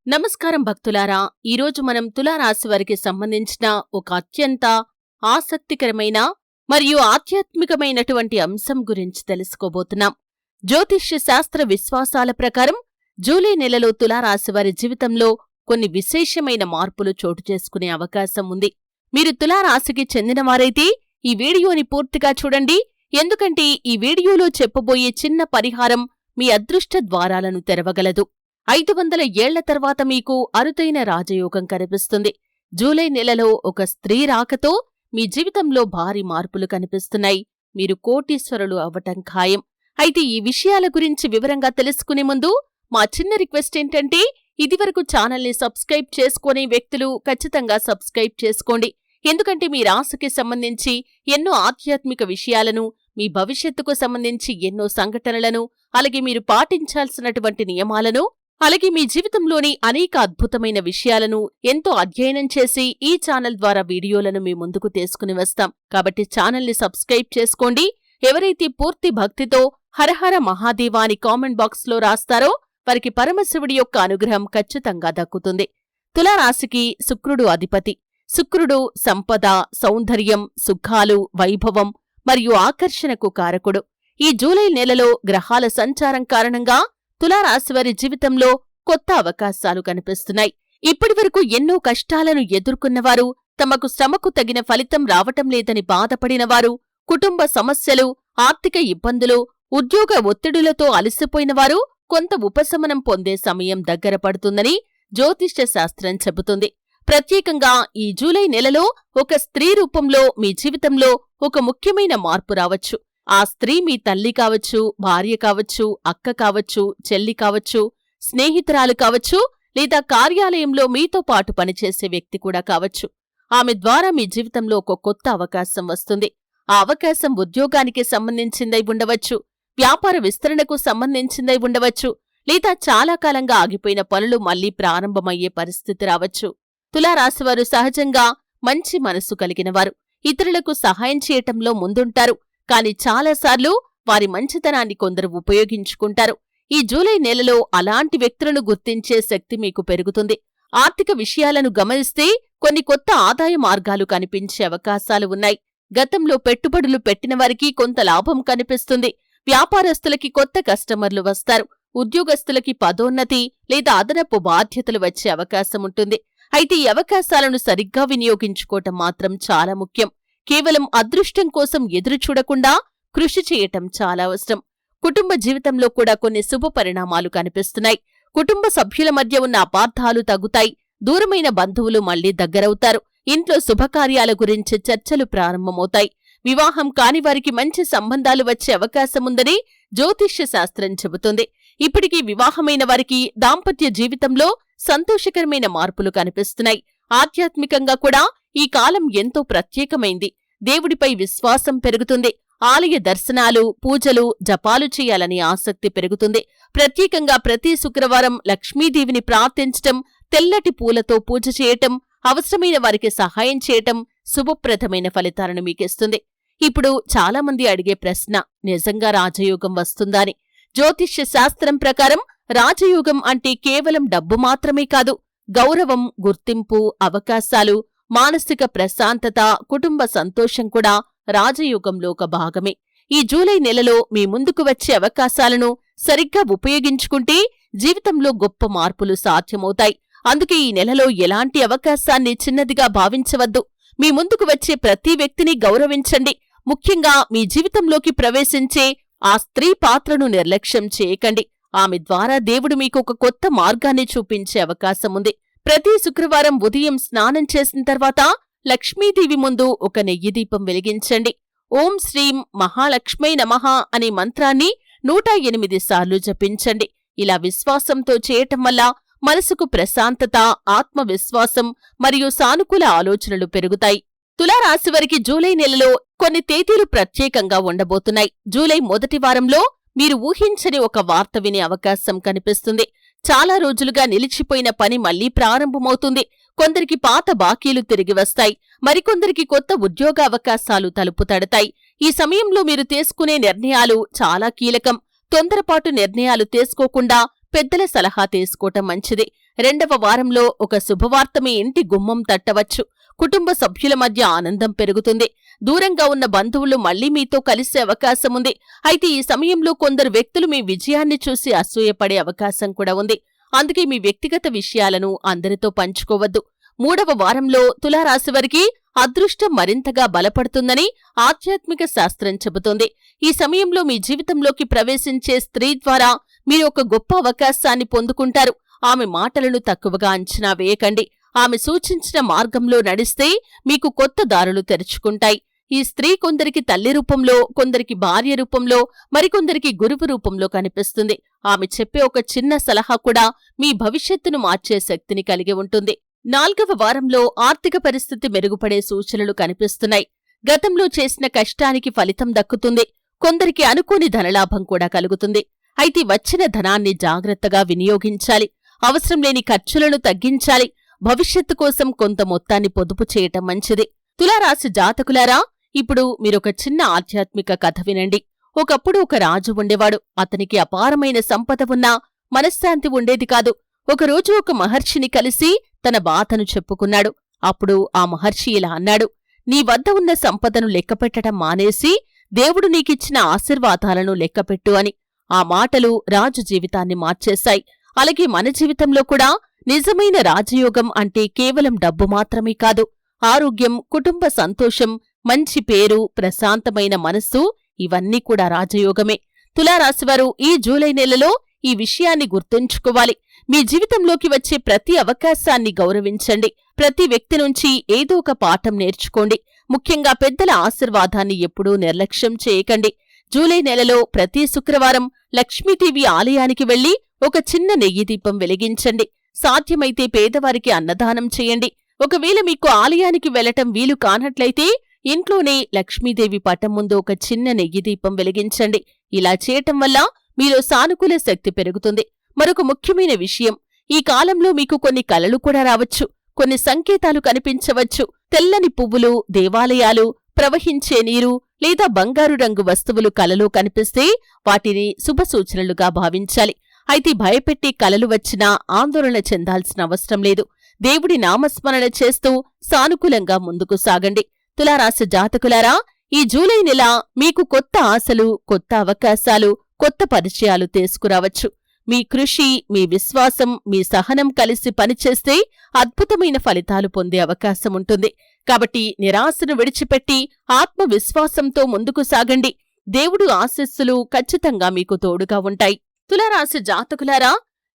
నమస్కారం భక్తులారా, ఈరోజు మనం తులారాశి వారికి సంబంధించిన ఒక అత్యంత ఆసక్తికరమైన మరియు ఆధ్యాత్మికమైనటువంటి అంశం గురించి తెలుసుకోబోతున్నాం. జ్యోతిష్య శాస్త్ర విశ్వాసాల ప్రకారం జూలై నెలలో తులారాశి వారి జీవితంలో కొన్ని విశేషమైన మార్పులు చోటు చేసుకునే అవకాశం ఉంది. మీరు తులారాశికి చెందినవారైతే ఈ వీడియోని పూర్తిగా చూడండి, ఎందుకంటే ఈ వీడియోలో చెప్పబోయే చిన్న పరిహారం మీ అదృష్ట ద్వారాలను తెరవగలదు. 500 ఏళ్ల తర్వాత మీకు అరుదైన రాజయోగం కనిపిస్తుంది. జూలై నెలలో ఒక స్త్రీ రాకతో మీ జీవితంలో భారీ మార్పులు కనిపిస్తున్నాయి. మీరు కోటీశ్వరులు అవ్వటం ఖాయం. అయితే ఈ విషయాల గురించి వివరంగా తెలుసుకునే ముందు మా చిన్న రిక్వెస్ట్ ఏంటంటే, ఇదివరకు ఛానల్ని సబ్స్క్రైబ్ చేసుకోని వ్యక్తులు ఖచ్చితంగా సబ్స్క్రైబ్ చేసుకోండి. ఎందుకంటే మీ రాశికి సంబంధించి ఎన్నో ఆధ్యాత్మిక విషయాలను, మీ భవిష్యత్తుకు సంబంధించి ఎన్నో సంఘటనలను, అలాగే మీరు పాటించాల్సినటువంటి నియమాలను, అలాగే మీ జీవితంలోని అనేక అద్భుతమైన విషయాలను ఎంతో అధ్యయనం చేసి ఈ ఛానల్ ద్వారా వీడియోలను మీ ముందుకు తీసుకుని వస్తాం. కాబట్టి ఛానల్ని సబ్స్క్రైబ్ చేసుకోండి. ఎవరైతే పూర్తి భక్తితో హరహర మహాదేవా అని కామెంట్ బాక్స్లో రాస్తారో వారికి పరమశివుడి యొక్క అనుగ్రహం ఖచ్చితంగా దక్కుతుంది. తులారాశికి శుక్రుడు అధిపతి. శుక్రుడు సంపద, సౌందర్యం, సుఖాలు, వైభవం మరియు ఆకర్షణకు కారకుడు. ఈ జూలై నెలలో గ్రహాల సంచారం కారణంగా తులారాశివారి జీవితంలో కొత్త అవకాశాలు కనిపిస్తున్నాయి. ఇప్పటివరకు ఎన్నో కష్టాలను ఎదుర్కొన్నవారు, తమకు శ్రమకు తగిన ఫలితం రావటం లేదని బాధపడినవారు, కుటుంబ సమస్యలు, ఆర్థిక ఇబ్బందులు, ఉద్యోగ ఒత్తిడులతో అలసిపోయినవారు కొంత ఉపశమనం పొందే సమయం దగ్గర పడుతుందని జ్యోతిష్య శాస్త్రం చెబుతుంది. ప్రత్యేకంగా ఈ జూలై నెలలో ఒక స్త్రీ రూపంలో మీ జీవితంలో ఒక ముఖ్యమైన మార్పు రావచ్చు. ఆ స్త్రీ మీ తల్లి కావచ్చు, భార్య కావచ్చు, అక్క కావచ్చు, చెల్లి కావచ్చు, స్నేహితురాలు కావచ్చు, లేదా కార్యాలయంలో మీతో పాటు పనిచేసే వ్యక్తి కూడా కావచ్చు. ఆమె ద్వారా మీ జీవితంలో ఒక కొత్త అవకాశం వస్తుంది. ఆ అవకాశం ఉద్యోగానికి సంబంధించిందై ఉండవచ్చు, వ్యాపార విస్తరణకు సంబంధించిందై ఉండవచ్చు, లేదా చాలా కాలంగా ఆగిపోయిన పనులు మళ్లీ ప్రారంభమయ్యే పరిస్థితి రావచ్చు. తులారాశివారు సహజంగా మంచి మనసు కలిగినవారు. ఇతరులకు సహాయం చేయటంలో ముందుంటారు. కాని చాలాసార్లు వారి మంచితనాన్ని కొందరు ఉపయోగించుకుంటారు. ఈ జూలై నెలలో అలాంటి వ్యక్తులను గుర్తించే శక్తి మీకు పెరుగుతుంది. ఆర్థిక విషయాలను గమనిస్తే కొన్ని కొత్త ఆదాయ మార్గాలు కనిపించే అవకాశాలు ఉన్నాయి. గతంలో పెట్టుబడులు పెట్టినవారికి కొంత లాభం కనిపిస్తుంది. వ్యాపారస్తులకి కొత్త కస్టమర్లు వస్తారు. ఉద్యోగస్తులకి పదోన్నతి లేదా అదనపు బాధ్యతలు వచ్చే అవకాశముంటుంది. అయితే ఈ అవకాశాలను సరిగ్గా వినియోగించుకోవటం మాత్రం చాలా ముఖ్యం. కేవలం అదృష్టం కోసం ఎదురుచూడకుండా కృషి చేయటం చాలా అవసరం. కుటుంబ జీవితంలో కూడా కొన్ని శుభ పరిణామాలు కనిపిస్తున్నాయి. కుటుంబ సభ్యుల మధ్య ఉన్న అపార్థాలు తగ్గుతాయి. దూరమైన బంధువులు మళ్లీ దగ్గరవుతారు. ఇంట్లో శుభకార్యాల గురించి చర్చలు ప్రారంభమవుతాయి. వివాహం కాని వారికి మంచి సంబంధాలు వచ్చే అవకాశముందని జ్యోతిష్య శాస్త్రం చెబుతుంది. ఇప్పటికీ వివాహమైన వారికి దాంపత్య జీవితంలో సంతోషకరమైన మార్పులు కనిపిస్తున్నాయి. ఆధ్యాత్మికంగా కూడా ఈ కాలం ఎంతో ప్రత్యేకమైంది. దేవుడిపై విశ్వాసం పెరుగుతుంది. ఆలయ దర్శనాలు, పూజలు, జపాలు చేయాలని ఆసక్తి పెరుగుతుంది. ప్రత్యేకంగా ప్రతి శుక్రవారం లక్ష్మీదేవిని ప్రార్థించటం, తెల్లటి పూలతో పూజ చేయటం, అవసరమైన వారికి సహాయం చేయటం శుభప్రదమైన ఫలితాలను మీకిస్తుంది. ఇప్పుడు చాలామంది అడిగే ప్రశ్న, నిజంగా రాజయోగం వస్తుందా అని. జ్యోతిష్య శాస్త్రం ప్రకారం రాజయోగం అంటే కేవలం డబ్బు మాత్రమే కాదు. గౌరవం, గుర్తింపు, అవకాశాలు, మానసిక ప్రశాంతత, కుటుంబ సంతోషం కూడా రాజయోగంలో ఒక భాగమే. ఈ జూలై నెలలో మీ ముందుకు వచ్చే అవకాశాలను సరిగ్గా ఉపయోగించుకుంటే జీవితంలో గొప్ప మార్పులు సాధ్యమవుతాయి. అందుకే ఈ నెలలో ఎలాంటి అవకాశాన్ని చిన్నదిగా భావించవద్దు. మీ ముందుకు వచ్చే ప్రతి వ్యక్తిని గౌరవించండి. ముఖ్యంగా మీ జీవితంలోకి ప్రవేశించే ఆ స్త్రీ పాత్రను నిర్లక్ష్యం చేయకండి. ఆమె ద్వారా దేవుడు మీకు ఒక కొత్త మార్గాన్ని చూపించే అవకాశముంది. ప్రతి శుక్రవారం ఉదయం స్నానం చేసిన తర్వాత లక్ష్మీదేవి ముందు ఒక నెయ్యి దీపం వెలిగించండి. ఓం శ్రీం మహాలక్ష్మై నమః అనే మంత్రాన్ని 108 సార్లు జపించండి. ఇలా విశ్వాసంతో చేయటం వల్ల మనసుకు ప్రశాంతత, ఆత్మవిశ్వాసం మరియు సానుకూల ఆలోచనలు పెరుగుతాయి. తులారాశివారికి జూలై నెలలో కొన్ని తేదీలు ప్రత్యేకంగా ఉండబోతున్నాయి. జూలై మొదటి వారంలో మీరు ఊహించని ఒక వార్త వినే అవకాశం కనిపిస్తుంది. చాలా రోజులుగా నిలిచిపోయిన పని మళ్లీ ప్రారంభమవుతుంది. కొందరికి పాత బాకీలు తిరిగి వస్తాయి. మరికొందరికి కొత్త ఉద్యోగ అవకాశాలు తలుపు తడతాయి. ఈ సమయంలో మీరు తీసుకునే నిర్ణయాలు చాలా కీలకం. తొందరపాటు నిర్ణయాలు తీసుకోకుండా పెద్దల సలహా తీసుకోవటం మంచిది. రెండవ వారంలో ఒక శుభవార్త మీ ఇంటి గుమ్మం తట్టవచ్చు. కుటుంబ సభ్యుల మధ్య ఆనందం పెరుగుతుంది. దూరంగా ఉన్న బంధువులు మళ్లీ మీతో కలిసే అవకాశముంది. అయితే ఈ సమయంలో కొందరు వ్యక్తులు మీ విజయాన్ని చూసి అసూయపడే అవకాశం కూడా ఉంది. అందుకే మీ వ్యక్తిగత విషయాలను అందరితో పంచుకోవద్దు. మూడవ వారంలో తులారాశివారికి అదృష్టం మరింతగా బలపడుతుందని ఆధ్యాత్మిక శాస్త్రం చెబుతోంది. ఈ సమయంలో మీ జీవితంలోకి ప్రవేశించే స్త్రీ ద్వారా మీరు ఒక గొప్ప అవకాశాన్ని పొందుకుంటారు. ఆమె మాటలను తక్కువగా అంచనా వేయకండి. ఆమె సూచించిన మార్గంలో నడిస్తే మీకు కొత్త దారులు తెరుచుకుంటాయి. ఈ స్త్రీ కొందరికి తల్లి రూపంలో, కొందరికి భార్య రూపంలో, మరికొందరికి గురువు రూపంలో కనిపిస్తుంది. ఆమె చెప్పే ఒక చిన్న సలహా కూడా మీ భవిష్యత్తును మార్చే శక్తిని కలిగి ఉంటుంది. నాల్గవ వారంలో ఆర్థిక పరిస్థితి మెరుగుపడే సూచనలు కనిపిస్తున్నాయి. గతంలో చేసిన కష్టానికి ఫలితం దక్కుతుంది. కొందరికి అనుకోని ధనలాభం కూడా కలుగుతుంది. అయితే వచ్చిన ధనాన్ని జాగ్రత్తగా వినియోగించాలి. అవసరం లేని ఖర్చులను తగ్గించాలి. భవిష్యత్తు కోసం కొంత మొత్తాన్ని పొదుపు చేయటం మంచిది. తులారాశి జాతకులారా, ఇప్పుడు మీరొక చిన్న ఆధ్యాత్మిక కథ వినండి. ఒకప్పుడు ఒక రాజు ఉండేవాడు. అతనికి అపారమైన సంపద ఉన్నా మనశ్శాంతి ఉండేది కాదు. ఒకరోజు ఒక మహర్షిని కలిసి తన బాధను చెప్పుకున్నాడు. అప్పుడు ఆ మహర్షి ఇలా అన్నాడు: నీ వద్ద ఉన్న సంపదను లెక్కపెట్టడం మానేసి దేవుడు నీకిచ్చిన ఆశీర్వాదాలను లెక్కపెట్టు అని. ఆ మాటలు రాజు జీవితాన్ని మార్చేశాయి. అలాగే మన జీవితంలో కూడా నిజమైన రాజయోగం అంటే కేవలం డబ్బు మాత్రమే కాదు. ఆరోగ్యం, కుటుంబ సంతోషం, మంచి పేరు, ప్రశాంతమైన మనస్సు ఇవన్నీ కూడా రాజయోగమే. తులారాశివారు ఈ జూలై నెలలో ఈ విషయాన్ని గుర్తుంచుకోవాలి. మీ జీవితంలోకి వచ్చే ప్రతి అవకాశాన్ని గౌరవించండి. ప్రతి వ్యక్తి నుంచి ఏదో ఒక పాఠం నేర్చుకోండి. ముఖ్యంగా పెద్దల ఆశీర్వాదాన్ని ఎప్పుడూ నిర్లక్ష్యం చేయకండి. జూలై నెలలో ప్రతి శుక్రవారం లక్ష్మీదేవి ఆలయానికి వెళ్లి ఒక చిన్న నెయ్యి దీపం వెలిగించండి. సాధ్యమైతే పేదవారికి అన్నదానం చేయండి. ఒకవేళ మీకు ఆలయానికి వెళ్లటం వీలు కానట్లయితే ఇంట్లోనే లక్ష్మీదేవి పటం ముందు ఒక చిన్న నెయ్యి దీపం వెలిగించండి. ఇలా చేయటం వల్ల మీలో సానుకూల శక్తి పెరుగుతుంది. మరొక ముఖ్యమైన విషయం, ఈ కాలంలో మీకు కొన్ని కలలు కూడా రావచ్చు. కొన్ని సంకేతాలు కనిపించవచ్చు. తెల్లని పువ్వులు, దేవాలయాలు, ప్రవహించే నీరు లేదా బంగారు రంగు వస్తువులు కలలో కనిపిస్తే వాటిని శుభసూచనలుగా భావించాలి. అయితే భయపెట్టి కలలు వచ్చినా ఆందోళన చెందాల్సిన అవసరం లేదు. దేవుడి నామస్మరణ చేస్తూ సానుకూలంగా ముందుకు సాగండి. తులారాశి జాతకులారా, ఈ జూలై నెల మీకు కొత్త ఆశలు, కొత్త అవకాశాలు, కొత్త పరిచయాలు తీసుకురావచ్చు. మీ కృషి, మీ విశ్వాసం, మీ సహనం కలిసి పనిచేస్తే అద్భుతమైన ఫలితాలు పొందే అవకాశముంటుంది. కాబట్టి నిరాశను విడిచిపెట్టి ఆత్మవిశ్వాసంతో ముందుకు సాగండి. దేవుడు ఆశీస్సులు ఖచ్చితంగా మీకు తోడుగా ఉంటాయి. తులారాశి జాతకులారా,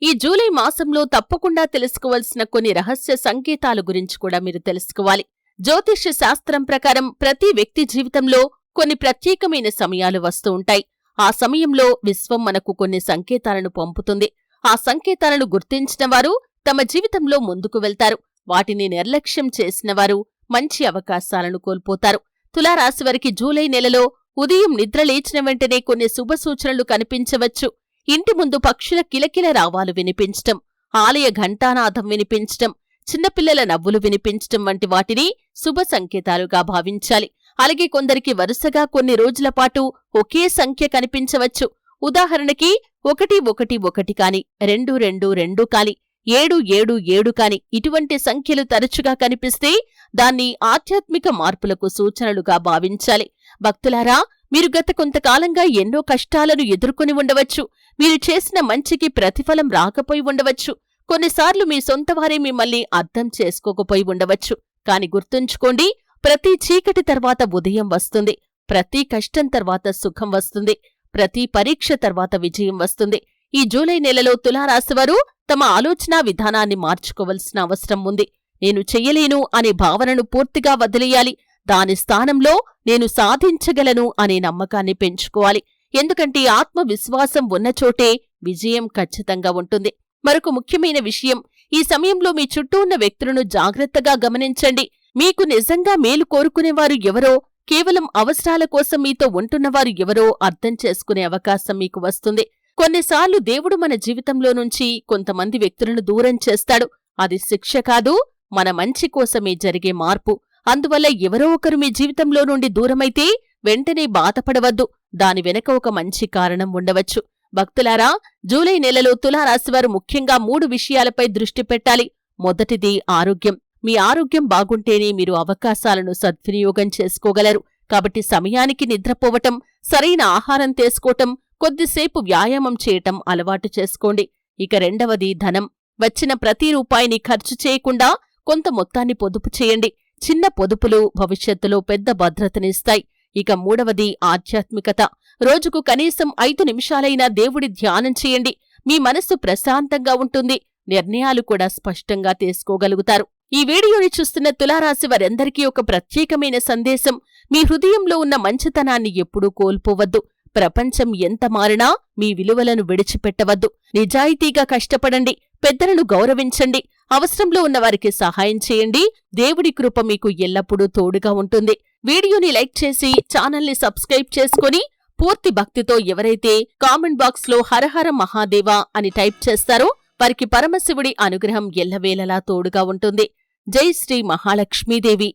ఈ జూలై మాసంలో తప్పకుండా తెలుసుకోవలసిన కొన్ని రహస్య సంకేతాల గురించి కూడా మీరు తెలుసుకోవాలి. జ్యోతిష్య శాస్త్రం ప్రకారం ప్రతి వ్యక్తి జీవితంలో కొన్ని ప్రత్యేకమైన సమయాలు వస్తూ ఉంటాయి. ఆ సమయంలో విశ్వం మనకు కొన్ని సంకేతాలను పంపుతుంది. ఆ సంకేతాలను గుర్తించిన వారు తమ జీవితంలో ముందుకు వెళ్తారు. వాటిని నిర్లక్ష్యం చేసిన వారు మంచి అవకాశాలను కోల్పోతారు. తులారాశివారికి జూలై నెలలో ఉదయం నిద్రలేచిన వెంటనే కొన్ని శుభసూచనలు కనిపించవచ్చు. ఇంటి ముందు పక్షుల కిలకిల రావాలు వినిపించటం, ఆలయ ఘంటానాదం వినిపించటం, చిన్నపిల్లల నవ్వులు వినిపించటం వంటి వాటిని శుభ సంకేతాలుగా భావించాలి. అలాగే కొందరికి వరుసగా కొన్ని రోజుల పాటు ఒకే సంఖ్య కనిపించవచ్చు. ఉదాహరణకి 111 కాని, 222 కాని, 777 కాని ఇటువంటి సంఖ్యలు తరచుగా కనిపిస్తే దాన్ని ఆధ్యాత్మిక మార్పులకు సూచనలుగా భావించాలి. భక్తులారా, మీరు గత కొంతకాలంగా ఎన్నో కష్టాలను ఎదుర్కొని ఉండవచ్చు. మీరు చేసిన మంచికి ప్రతిఫలం రాకపోయి ఉండవచ్చు. కొన్నిసార్లు మీ సొంతవారే మిమ్మల్ని అర్థం చేసుకోకపోయి ఉండవచ్చు. కాని గుర్తుంచుకోండి, ప్రతి చీకటి తర్వాత ఉదయం వస్తుంది. ప్రతి కష్టం తర్వాత సుఖం వస్తుంది. ప్రతి పరీక్ష తర్వాత విజయం వస్తుంది. ఈ జూలై నెలలో తులారాశివారు తమ ఆలోచనా విధానాన్ని మార్చుకోవలసిన అవసరం ఉంది. నేను చెయ్యలేను అనే భావనను పూర్తిగా వదిలేయాలి. దాని స్థానంలో నేను సాధించగలను అనే నమ్మకాన్ని పెంచుకోవాలి. ఎందుకంటే ఆత్మవిశ్వాసం ఉన్నచోటే విజయం ఖచ్చితంగా ఉంటుంది. మరొక ముఖ్యమైన విషయం, ఈ సమయంలో మీ చుట్టూ ఉన్న వ్యక్తులను జాగ్రత్తగా గమనించండి. మీకు నిజంగా మేలు కోరుకునేవారు ఎవరో, కేవలం అవసరాల కోసం మీతో ఉంటున్నవారు ఎవరో అర్థం చేసుకునే అవకాశం మీకు వస్తుంది. కొన్నిసార్లు దేవుడు మన జీవితంలో నుంచి కొంతమంది వ్యక్తులను దూరం చేస్తాడు. అది శిక్ష కాదు, మన మంచి కోసమే జరిగే మార్పు. అందువల్ల ఎవరో ఒకరు మీ జీవితంలో నుండి దూరమైతే వెంటనే బాధపడవద్దు. దాని వెనక ఒక మంచి కారణం ఉండవచ్చు. భక్తులారా, జూలై నెలలో తులారాశివారు ముఖ్యంగా 3 విషయాలపై దృష్టి పెట్టాలి. మొదటిది ఆరోగ్యం. మీ ఆరోగ్యం బాగుంటేనే మీరు అవకాశాలను సద్వినియోగం చేసుకోగలరు. కాబట్టి సమయానికి నిద్రపోవటం, సరైన ఆహారం తీసుకోవటం, కొద్దిసేపు వ్యాయామం చేయటం అలవాటు చేసుకోండి. ఇక రెండవది ధనం. వచ్చిన ప్రతి రూపాయిని ఖర్చు చేయకుండా కొంత మొత్తాన్ని పొదుపు చేయండి. చిన్న పొదుపులు భవిష్యత్తులో పెద్ద భద్రతనిస్తాయి. ఇక మూడవది ఆధ్యాత్మికత. రోజుకు కనీసం 5 నిమిషాలైనా దేవుడి ధ్యానం చేయండి. మీ మనస్సు ప్రశాంతంగా ఉంటుంది. నిర్ణయాలు కూడా స్పష్టంగా తీసుకోగలుగుతారు. ఈ వీడియోని చూస్తున్న తులారాశి వారందరికీ ఒక ప్రత్యేకమైన సందేశం. మీ హృదయంలో ఉన్న మంచితనాన్ని ఎప్పుడూ కోల్పోవద్దు. ప్రపంచం ఎంత మారినా మీ విలువలను విడిచిపెట్టవద్దు. నిజాయితీగా కష్టపడండి. పెద్దలను గౌరవించండి. అవసరంలో ఉన్నవారికి సహాయం చేయండి. దేవుడి కృప మీకు ఎల్లప్పుడూ తోడుగా ఉంటుంది. వీడియోని లైక్ చేసి ఛానల్ని సబ్స్క్రైబ్ చేసుకుని పూర్తి భక్తితో ఎవరైతే కామెంట్ బాక్స్లో హరహర మహాదేవ అని టైప్ చేస్తారో వారికి పరమశివుడి అనుగ్రహం ఎల్లవేళలా తోడుగా ఉంటుంది. జై శ్రీ మహాలక్ష్మీదేవి.